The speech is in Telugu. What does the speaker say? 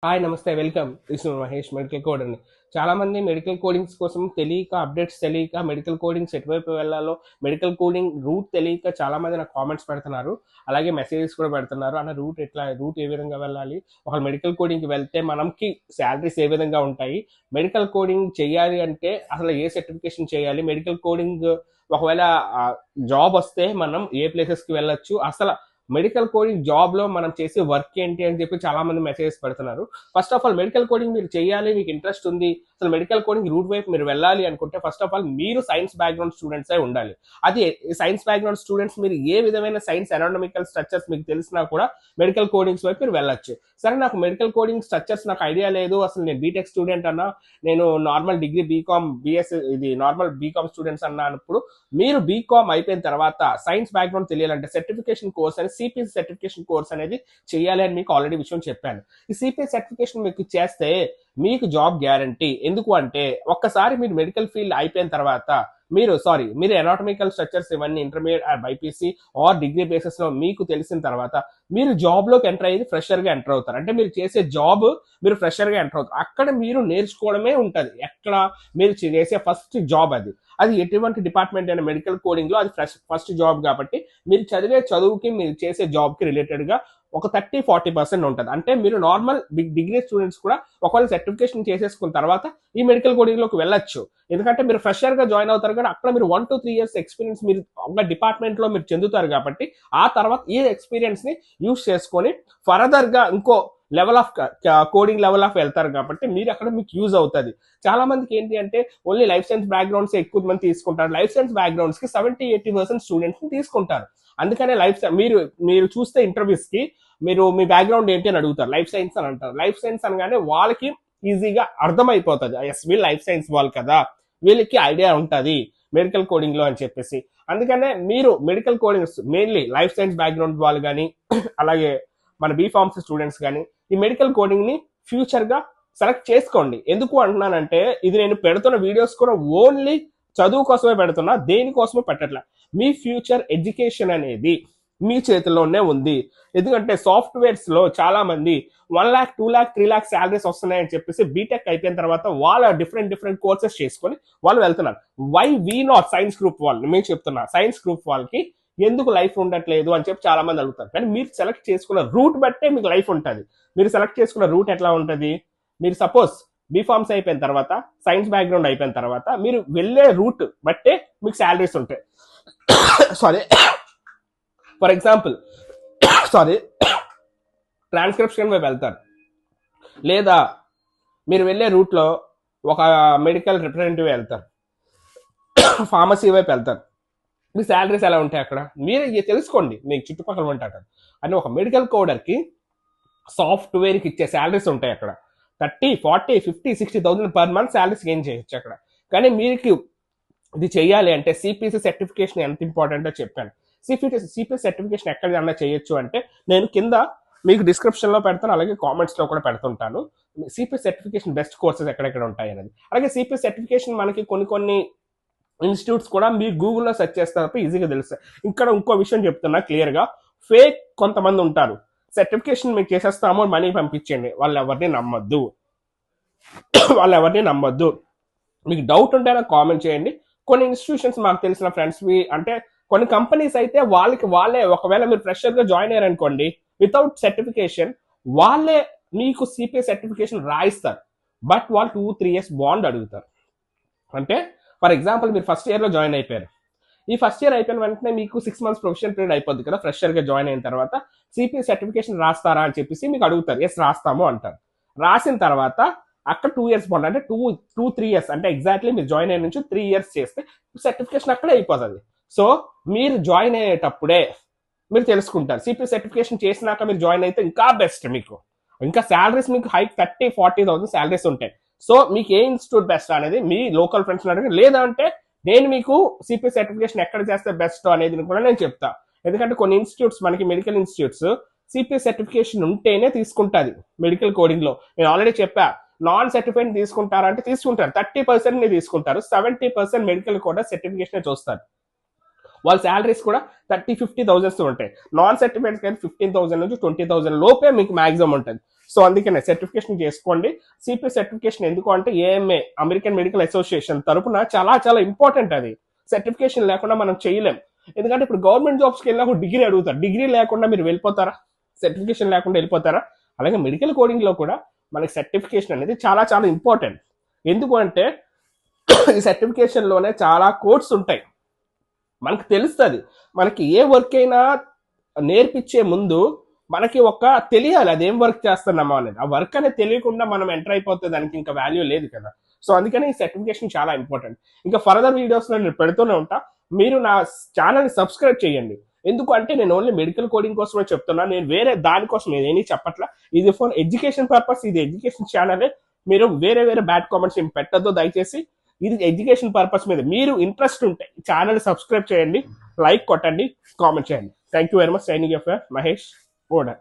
హాయ్ నమస్తే welcome. This is Mahesh, medical code అండి. చాలా మంది మెడికల్ కోడింగ్స్ కోసం తెలియక, అప్డేట్స్ తెలియక, మెడికల్ కోడింగ్స్ ఎటువైపు వెళ్ళాలో, మెడికల్ కోడింగ్ రూట్ తెలియక చాలా మంది నాకు కామెంట్స్ పెడుతున్నారు. అలాగే మెసేజెస్ కూడా పెడుతున్నారు. అన్న రూట్ ఏ విధంగా వెళ్ళాలి, ఒక మెడికల్ కోడింగ్కి వెళ్తే మనకి శాలరీస్ ఏ విధంగా ఉంటాయి, మెడికల్ కోడింగ్ చేయాలి అంటే అసలు ఏ సర్టిఫికేషన్ చేయాలి, మెడికల్ కోడింగ్ ఒకవేళ జాబ్ వస్తే మనం ఏ ప్లేసెస్కి వెళ్ళొచ్చు, అసలు మెడికల్ కోడింగ్ జాబ్ లో మనం చేసే వర్క్ ఏంటి అని చెప్పి చాలా మంది మెసేజెస్ పెడుతున్నారు. First of all medical coding మీరు చేయాలి, మీకు ఇంట్రెస్ట్ ఉంది, అసలు మెడికల్ కోడింగ్ రూట్ వైపు మీరు వెళ్ళాలి అనుకుంటే ఫస్ట్ ఆఫ్ ఆల్ మీరు సైన్స్ బ్యాక్గ్రౌండ్ స్టూడెంట్స్ అయి ఉండాలి. అది సైన్స్ బ్యాక్గ్రౌండ్ స్టూడెంట్స్ మీరు ఏ విధమైన సైన్స్ అనాటమికల్ స్ట్రక్చర్స్ మీకు తెలిసినా కూడా మెడికల్ కోడింగ్స్ వైపు మీరు వెళ్ళొచ్చు. సరే నాకు మెడికల్ కోడింగ్ స్ట్రక్చర్స్ నాకు ఐడియా లేదు, అసలు నేను బీటెక్ స్టూడెంట్ అన్నా, నేను నార్మల్ డిగ్రీ బీకామ్ బిఎస్ ఇది నార్మల్ బీకామ్ స్టూడెంట్స్ అన్నా అన్నప్పుడు మీరు బీకామ్ అయిపోయిన తర్వాత సైన్స్ బ్యాక్గ్రౌండ్ తెలియాలంటే సర్టిఫికేషన్ కోర్స్ అని సిపిఎస్ సర్టిఫికేషన్ కోర్స్ అనేది చేయాలి అని మీకు ఆల్రెడీ విషయం చెప్పాను. ఈ సిపిఎస్ సర్టిఫికేషన్ మీకు చేస్తే మీకు జాబ్ గ్యారంటీ. ఎందుకు అంటే ఒక్కసారి మీరు మెడికల్ ఫీల్డ్ అయిపోయిన తర్వాత మీరు ఎనాటమికల్ స్ట్రక్చర్స్ ఇవన్నీ intermediate BiPC are degree basis లో మీకు తెలిసిన తర్వాత మీరు జాబ్ లోకి ఎంటర్ అయ్యేది ఫ్రెషర్ గా ఎంటర్ అవుతారు. అంటే మీరు చేసే జాబ్ మీరు ఫ్రెషర్ గా ఎంటర్ అవుతారు. అక్కడ మీరు నేర్చుకోవడమే ఉంటది. ఎక్కడ మీరు చేసే ఫస్ట్ జాబ్ అది ఎటువంటి డిపార్ట్మెంట్ అయినా మెడికల్ కోడింగ్ లో అది ఫస్ట్ జాబ్ కాబట్టి మీరు చదివే చదువుకి మీరు చేసే జాబ్ కి రిలేటెడ్ గా ఒక 30-40% ఉంటుంది. అంటే మీరు నార్మల్ డిగ్రీ స్టూడెంట్స్ కూడా ఒకవేళ సర్టిఫికేషన్ చేసేసుకున్న తర్వాత ఈ మెడికల్ కోడింగ్ లోకి వెళ్ళొచ్చు. ఎందుకంటే మీరు ఫ్రెషర్ గా జాయిన్ అవుతారు కానీ అక్కడ మీరు 1 to 3 years ఎక్స్పీరియన్స్ మీరు ఒక డిపార్ట్మెంట్ లో మీరు చెందుతారు కాబట్టి ఆ తర్వాత ఈ ఎక్స్పీరియన్స్ ని యూస్ చేసుకొని ఫర్దర్ గా ఇంకో level of coding level of వెళ్తారు కాబట్టి మీరు అక్కడ మీకు యూజ్ అవుతుంది. చాలా మందికి ఏంటి అంటే ఓన్లీ లైఫ్ సైన్స్ బ్యాక్గ్రౌండ్స్ ఎక్కువ మంది తీసుకుంటారు. లైఫ్ సైన్స్ బ్యాక్గ్రౌండ్స్ కి 70-80% స్టూడెంట్స్ ని తీసుకుంటారు. అందుకనే మీరు చూస్తే ఇంటర్వ్యూస్ కి మీరు మీ బ్యాక్గ్రౌండ్ ఏంటి అని అడుగుతారు. లైఫ్ సైన్స్ అని అంటారు. లైఫ్ సైన్స్ అనగానే వాళ్ళకి ఈజీగా అర్థమైపోతుంది, ఎస్ వీళ్ళు లైఫ్ సైన్స్ వాళ్ళు కదా, వీళ్ళకి ఐడియా ఉంటుంది మెడికల్ కోడింగ్ లో అని చెప్పేసి. అందుకనే మీరు medical coding mainly life science background వాళ్ళు కానీ అలాగే మన బీఫార్మసీ స్టూడెంట్స్ కానీ ఈ మెడికల్ కోడింగ్ ని ఫ్యూచర్ గా సెలెక్ట్ చేసుకోండి. ఎందుకు అంటున్నానంటే ఇది నేను పెడుతున్న వీడియోస్ కూడా ఓన్లీ చదువు కోసమే పెడుతున్నా, దేనికోసమే పెట్టట్లా. మీ ఫ్యూచర్ ఎడ్యుకేషన్ అనేది మీ చేతిలోనే ఉంది. ఎందుకంటే సాఫ్ట్వేర్స్ లో చాలా మంది 1 lakh 2 lakh 3 lakh శాలరీస్ వస్తున్నాయని చెప్పేసి బీటెక్ అయిపోయిన తర్వాత వాళ్ళ డిఫరెంట్ కోర్సెస్ చేసుకొని వాళ్ళు వెళ్తున్నారు. Why we not science group వాళ్ళు, మేము చెప్తున్నా సైన్స్ గ్రూప్ వాళ్ళకి ఎందుకు లైఫ్ ఉండట్లేదు అని చెప్పి చాలా మంది అడుగుతారు. కానీ మీరు సెలెక్ట్ చేసుకున్న రూట్ బట్టే మీకు లైఫ్ ఉంటుంది. మీరు సెలెక్ట్ చేసుకున్న రూట్ ఎట్లా ఉంటుంది, మీరు సపోజ్ బీఫార్మ్స్ అయిపోయిన తర్వాత సైన్స్ బ్యాక్గ్రౌండ్ అయిపోయిన తర్వాత మీరు వెళ్ళే రూట్ బట్టే మీకు శాలరీస్ ఉంటాయి. సారీ ఫర్ ఎగ్జాంపుల్ ట్రాన్స్క్రిప్షన్ వైపు వెళ్తారు, లేదా మీరు వెళ్ళే రూట్లో ఒక మెడికల్ రిప్రజెంటేటివ్ వెళ్తారు, ఫార్మసీ వైపు వెళ్తారు. మీ శాలరీస్ ఎలా ఉంటాయి అక్కడ మీరు తెలుసుకోండి, మీకు చుట్టుపక్కల ఉంటారు. అని ఒక మెడికల్ కోడర్కి సాఫ్ట్వేర్కి ఇచ్చే శాలరీస్ ఉంటాయి అక్కడ 30-40-50-60,000 పర్ మంత్ శాలరీస్ గెయిన్ చేయొచ్చు అక్కడ. కానీ మీకు ఇది చేయాలి అంటే సిపిసి సర్టిఫికేషన్ ఎంత ఇంపార్టెంటో చెప్పాను. సిపిఎస్ సర్టిఫికేషన్ ఎక్కడ చేయొచ్చు అంటే నేను కింద మీకు డిస్క్రిప్షన్ లో పెడతాను, అలాగే కామెంట్స్ లో కూడా పెడుతుంటాను. సిపిఎస్ సర్టిఫికేషన్ బెస్ట్ కోర్సెస్ ఎక్కడెక్కడ ఉంటాయి అనేది. అలాగే సిపిఎస్ సర్టిఫికేషన్ మనకి కొన్ని ఇన్స్టిట్యూట్స్ కూడా మీరు గూగుల్లో సెర్చ్ చేస్తారు ఈజీగా తెలుస్తాయి. ఇక్కడ ఇంకో విషయం చెప్తున్నా క్లియర్ గా, ఫేక్ కొంతమంది ఉంటారు. సర్టిఫికేషన్ మీకు చేసేస్తామో మనీ పంపించండి, వాళ్ళు ఎవరిని నమ్మొద్దు. మీకు డౌట్ ఉంటే నాకు కామెంట్ చేయండి. కొన్ని ఇన్స్టిట్యూషన్స్ మాకు తెలిసిన ఫ్రెండ్స్ అంటే కొన్ని కంపెనీస్ అయితే వాళ్ళే ఒకవేళ మీరు ఫ్రెషర్ గా జాయిన్ అయ్యారనుకోండి వితౌట్ సర్టిఫికేషన్ వాళ్ళే మీకు సిపిఐ సర్టిఫికేషన్ రాయిస్తారు. బట్ వాళ్ళు 2-3 years బాండ్ అడుగుతారు. అంటే ఫర్ ఎగ్జాంపుల్ మీరు ఫస్ట్ ఇయర్ లో జాయిన్ అయిపోయారు, ఈ ఫస్ట్ ఇయర్ అయిపోయిన వెంటనే మీకు 6 months ప్రొఫెషనల్ పీరియడ్ అయిపోద్ది కదా, ఫ్రెషర్ గా జాయిన్ అయిన తర్వాత సిపిఐ సర్టిఫికేషన్ రాస్తారా అని చెప్పేసి మీకు అడుగుతారు. ఎస్ రాస్తాము అంటారు. రాసిన తర్వాత అక్కడ 2 years బాండ్, అంటే 2-3 years, అంటే ఎగ్జాక్ట్లీ మీరు జాయిన్ అయిన నుంచి 3 years చేస్తే సర్టిఫికేషన్ అక్కడే అయిపోతుంది. సో మీరు జాయిన్ అయ్యేటప్పుడే మీరు తెలుసుకుంటారు. సిపిఐ సర్టిఫికేషన్ చేసినాక మీరు జాయిన్ అయితే ఇంకా బెస్ట్, మీకు ఇంకా శాలరీస్ మీకు హైక్ 30-40,000 శాలరీస్ ఉంటాయి. సో మీకు ఏ ఇన్స్టిట్యూట్ బెస్ట్ అనేది మీ లోకల్ ఫ్రెండ్స్ అడగండి, లేదంటే నేను మీకు సిపిఐ సర్టిఫికేషన్ ఎక్కడ చేస్తే బెస్ట్ అనేది కూడా నేను చెప్తా. ఎందుకంటే కొన్ని ఇన్స్టిట్యూట్స్ మనకి మెడికల్ ఇన్స్టిట్యూట్స్ సిపిఐ సర్టిఫికేషన్ ఉంటేనే తీసుకుంటుంది మెడికల్ కోడింగ్ లో. నేను ఆల్రెడీ చెప్పా, నాన్ సర్టిఫైడ్ తీసుకుంటారంటే తీసుకుంటారు, 30% తీసుకుంటారు, 70% మెడికల్ కూడా సర్టిఫికేషన్ చూస్తారు. వాళ్ళ శాలరీస్ కూడా 30-50,000 ఉంటాయి. నాన్ సర్టిఫైడ్ కానీ 15,000 నుంచి 20,000 లోపే మీకు మాక్సిమం ఉంటుంది. సో అందుకనే సర్టిఫికేషన్ చేసుకోండి. సిపిఎస్ సర్టిఫికేషన్ ఎందుకు అంటే ఏఎంఏ అమెరికన్ మెడికల్ అసోసియేషన్ తరపున చాలా చాలా ఇంపార్టెంట్. అది సర్టిఫికేషన్ లేకుండా మనం చేయలేం. ఎందుకంటే ఇప్పుడు గవర్నమెంట్ జాబ్స్కి వెళ్ళినప్పుడు డిగ్రీ అడుగుతారు. డిగ్రీ లేకుండా మీరు వెళ్ళిపోతారా? సర్టిఫికేషన్ లేకుండా వెళ్ళిపోతారా? అలాగే మెడికల్ కోడింగ్లో కూడా మనకి సర్టిఫికేషన్ అనేది చాలా చాలా ఇంపార్టెంట్. ఎందుకు అంటే ఈ సర్టిఫికేషన్లోనే చాలా కోడ్స్ ఉంటాయి. మనకు తెలుస్తుంది, మనకి ఏ వర్క్ అయినా నేర్పించే ముందు మనకి ఒక తెలియాలి అదేం వర్క్ చేస్తున్నామా అనేది. ఆ వర్క్ అనేది తెలియకుండా మనం ఎంటర్ అయిపోతే దానికి ఇంకా వాల్యూ లేదు కదా. సో అందుకని ఈ సర్టిఫికేషన్ చాలా ఇంపార్టెంట్. ఇంకా ఫర్దర్ వీడియోస్లో నేను పెడుతూనే ఉంటా. మీరు నా ఛానల్ని సబ్స్క్రైబ్ చేయండి. ఎందుకు అంటే నేను ఓన్లీ మెడికల్ కోడింగ్ కోసమే చెప్తున్నా, నేను వేరే దానికోసం ఏమీ చెప్పట్లా. ఇది ఫర్ ఎడ్యుకేషన్ పర్పస్, ఇది ఎడ్యుకేషన్ ఛానలే. మీరు వేరే వేరే బ్యాడ్ కామెంట్స్ ఏం పెట్టద్దు దయచేసి. ఇది ఎడ్యుకేషన్ పర్పస్ మీద మీరు ఇంట్రెస్ట్ ఉంటే ఛానల్ సబ్స్క్రైబ్ చేయండి, లైక్ కొట్టండి, కామెంట్ చేయండి. Thank you very much. Signing off Mahesh ఓడా.